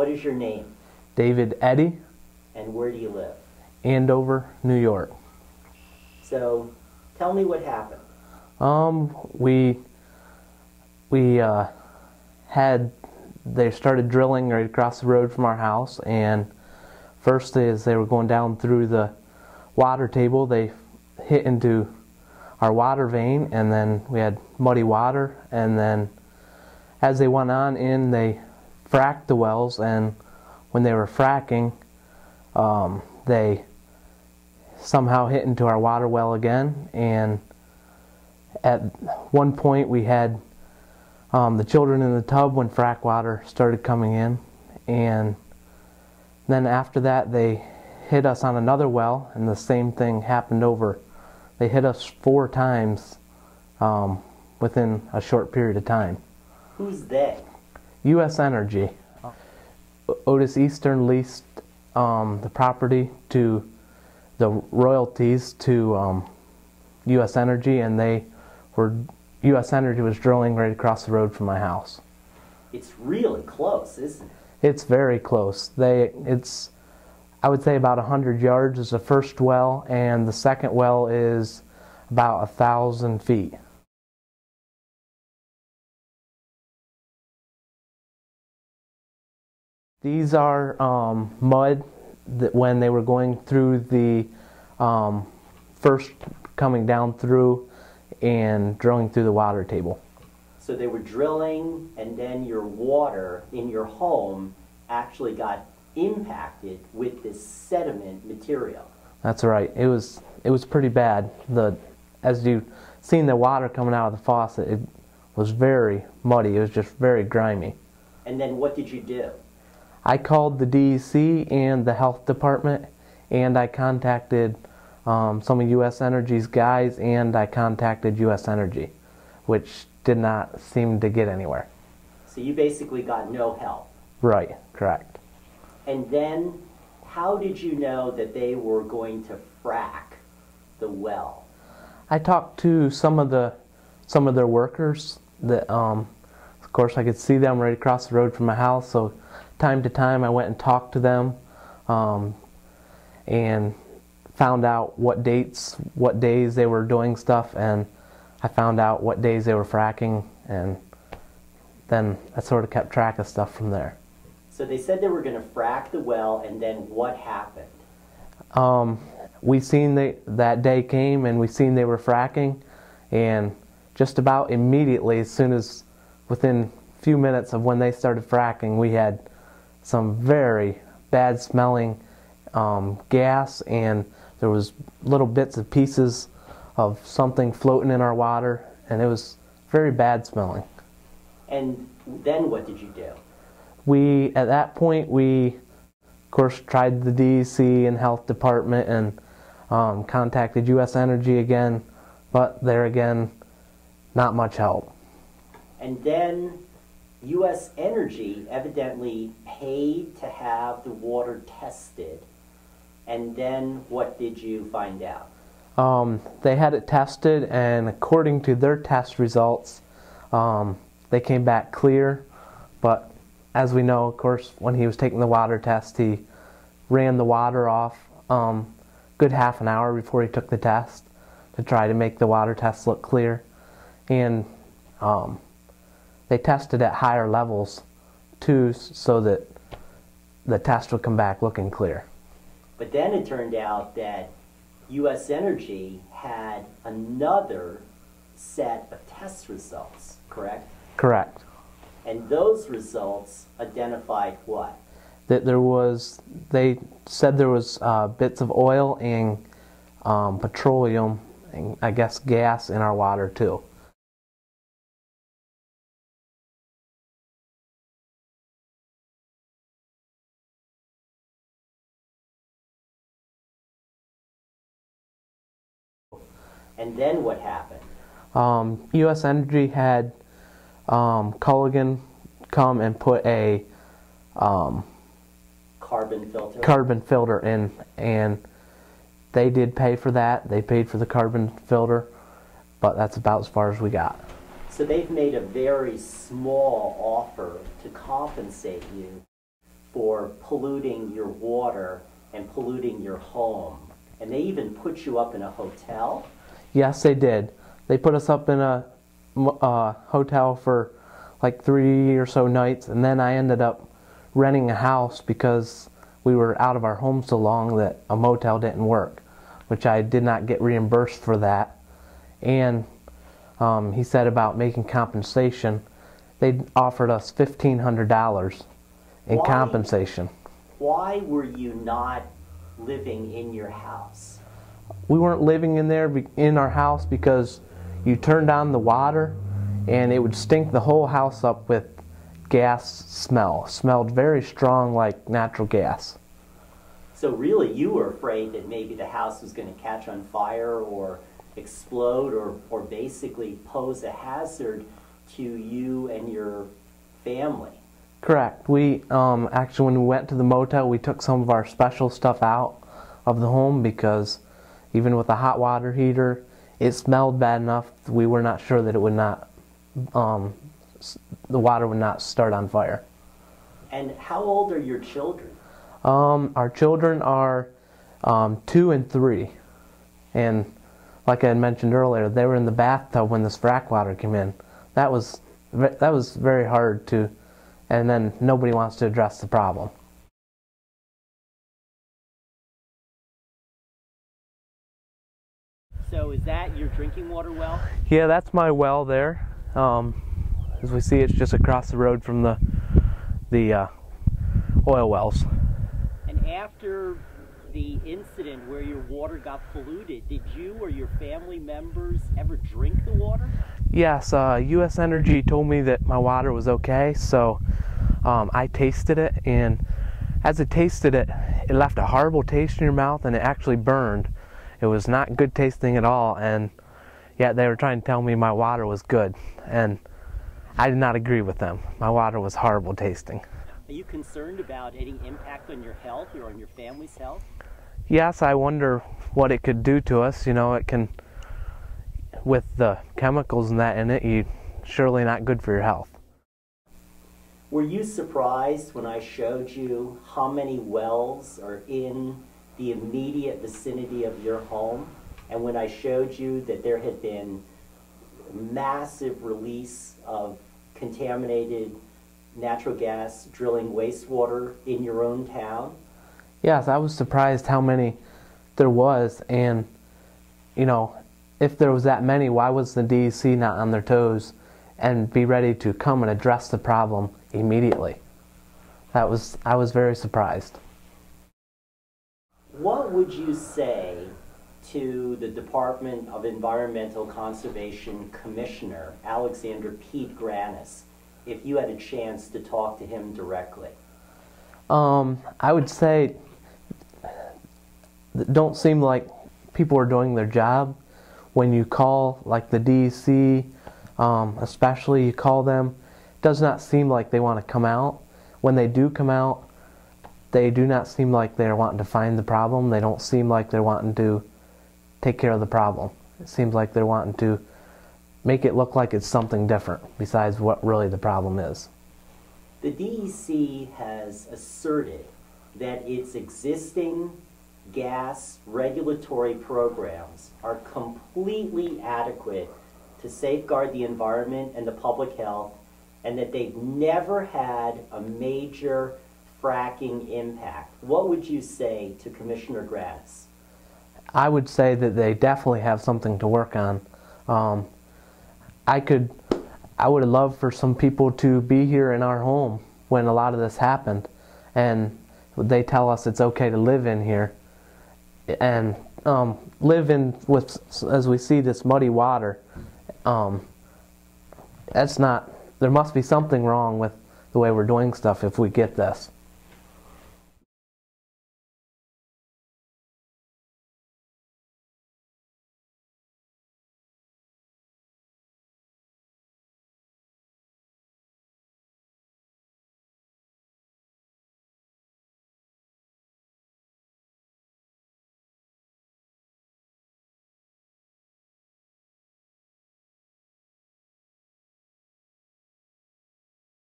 What is your name? David Eddy, And where do you live? Andover, New York. So tell me what happened. They started drilling right across the road from our house, and first as they were going down through the water table, they hit into our water vein, and then we had muddy water, and then as they went on in, they fracked the wells, and when they were fracking, they somehow hit into our water well again, and at one point we had the children in the tub when frack water started coming in, and then after that they hit us on another well, and the same thing happened over. They hit us 4 times within a short period of time. Who's they? U.S. Energy. Otis Eastern leased the property to the royalties to U.S. Energy, and U.S. Energy was drilling right across the road from my house. It's really close, isn't it? It's very close. I would say about 100 yards is the first well, and the second well is about 1,000 feet. These are mud that when they were going through the first coming down through and drilling through the water table. So they were drilling, and then your water in your home actually got impacted with this sediment material. That's right. It was pretty bad. As you seen the water coming out of the faucet, it was very muddy. It was just very grimy. And then what did you do? I called the DEC and the health department, and I contacted some of U.S. Energy's guys, and I contacted U.S. Energy, which did not seem to get anywhere. So you basically got no help. Right, correct. And then how did you know that they were going to frack the well? I talked to some of their workers that of course I could see them right across the road from my house, so time to time I went and talked to them and found out what days they were doing stuff, and I found out what days they were fracking, and then I sort of kept track of stuff from there. So they said they were going to frack the well, and then what happened? We seen that day came, and we seen they were fracking, and just about immediately, as soon as within a few minutes of when they started fracking, we had some very bad smelling gas, and there was little bits and pieces of something floating in our water, and it was very bad smelling. And then what did you do? At that point, we of course tried the DEC and health department, and contacted U.S. Energy again, but there again, not much help. And then U.S. Energy evidently paid to have the water tested. And then what did you find out? They had it tested, and according to their test results, they came back clear. But as we know, of course, when he was taking the water test, he ran the water off good half an hour before he took the test to try to make the water test look clear. And they tested at higher levels too, so that the test would come back looking clear. But then it turned out that U.S. Energy had another set of test results, correct? Correct. And those results identified what? That they said there was bits of oil and petroleum, and I guess gas in our water too. And then what happened? U.S. Energy had Culligan come and put a carbon filter in, and they did pay for that. They paid for the carbon filter, but that's about as far as we got. So they've made a very small offer to compensate you for polluting your water and polluting your home. And they even put you up in a hotel? Yes, they did. They put us up in a hotel for like 3 or so nights, and then I ended up renting a house because we were out of our home so long that a motel didn't work, which I did not get reimbursed for that. And he said about making compensation. They offered us $1,500 in compensation. Why were you not living in your house? We weren't living in our house because you turned on the water and it would stink the whole house up with gas smell. It smelled very strong like natural gas. So really you were afraid that maybe the house was going to catch on fire or explode or basically pose a hazard to you and your family. Correct. We actually, when we went to the motel, we took some of our special stuff out of the home because even with a hot water heater, it smelled bad enough. We were not sure that it would not, the water would not start on fire. And how old are your children? Our children are 2 and 3, and like I had mentioned earlier, they were in the bathtub when this frack water came in. That was very hard to, and then nobody wants to address the problem. So is that your drinking water well? Yeah, that's my well there. As we see, it's just across the road from the oil wells. And after the incident where your water got polluted, did you or your family members ever drink the water? Yes, U.S. Energy told me that my water was okay, so I tasted it, and as I tasted it, it left a horrible taste in your mouth, and it actually burned. It was not good tasting at all, and yet they were trying to tell me my water was good, and I did not agree with them. My water was horrible tasting. Are you concerned about any impact on your health or on your family's health? Yes, I wonder what it could do to us. You know, it can, with the chemicals and that in it, surely not good for your health. Were you surprised when I showed you how many wells are in the immediate vicinity of your home? And when I showed you that there had been massive release of contaminated natural gas drilling wastewater in your own town? Yes, I was surprised how many there was, and you know, if there was that many, why was the DEC not on their toes and be ready to come and address the problem immediately? I was very surprised. What would you say to the Department of Environmental Conservation Commissioner, Alexander Pete Granis, if you had a chance to talk to him directly? I would say don't seem like people are doing their job. When you call, like the DEC, especially you call them, it does not seem like they want to come out. When they do come out, they do not seem like they're wanting to find the problem. They don't seem like they're wanting to take care of the problem. It seems like they're wanting to make it look like it's something different besides what really the problem is. The DEC has asserted that its existing gas regulatory programs are completely adequate to safeguard the environment and the public health, and that they've never had a major fracking impact. What would you say to Commissioner Granis? I would say that they definitely have something to work on. I would have loved for some people to be here in our home when a lot of this happened, and they tell us it's okay to live in here and live in with, as we see this muddy water. That's not, there must be something wrong with the way we're doing stuff if we get this.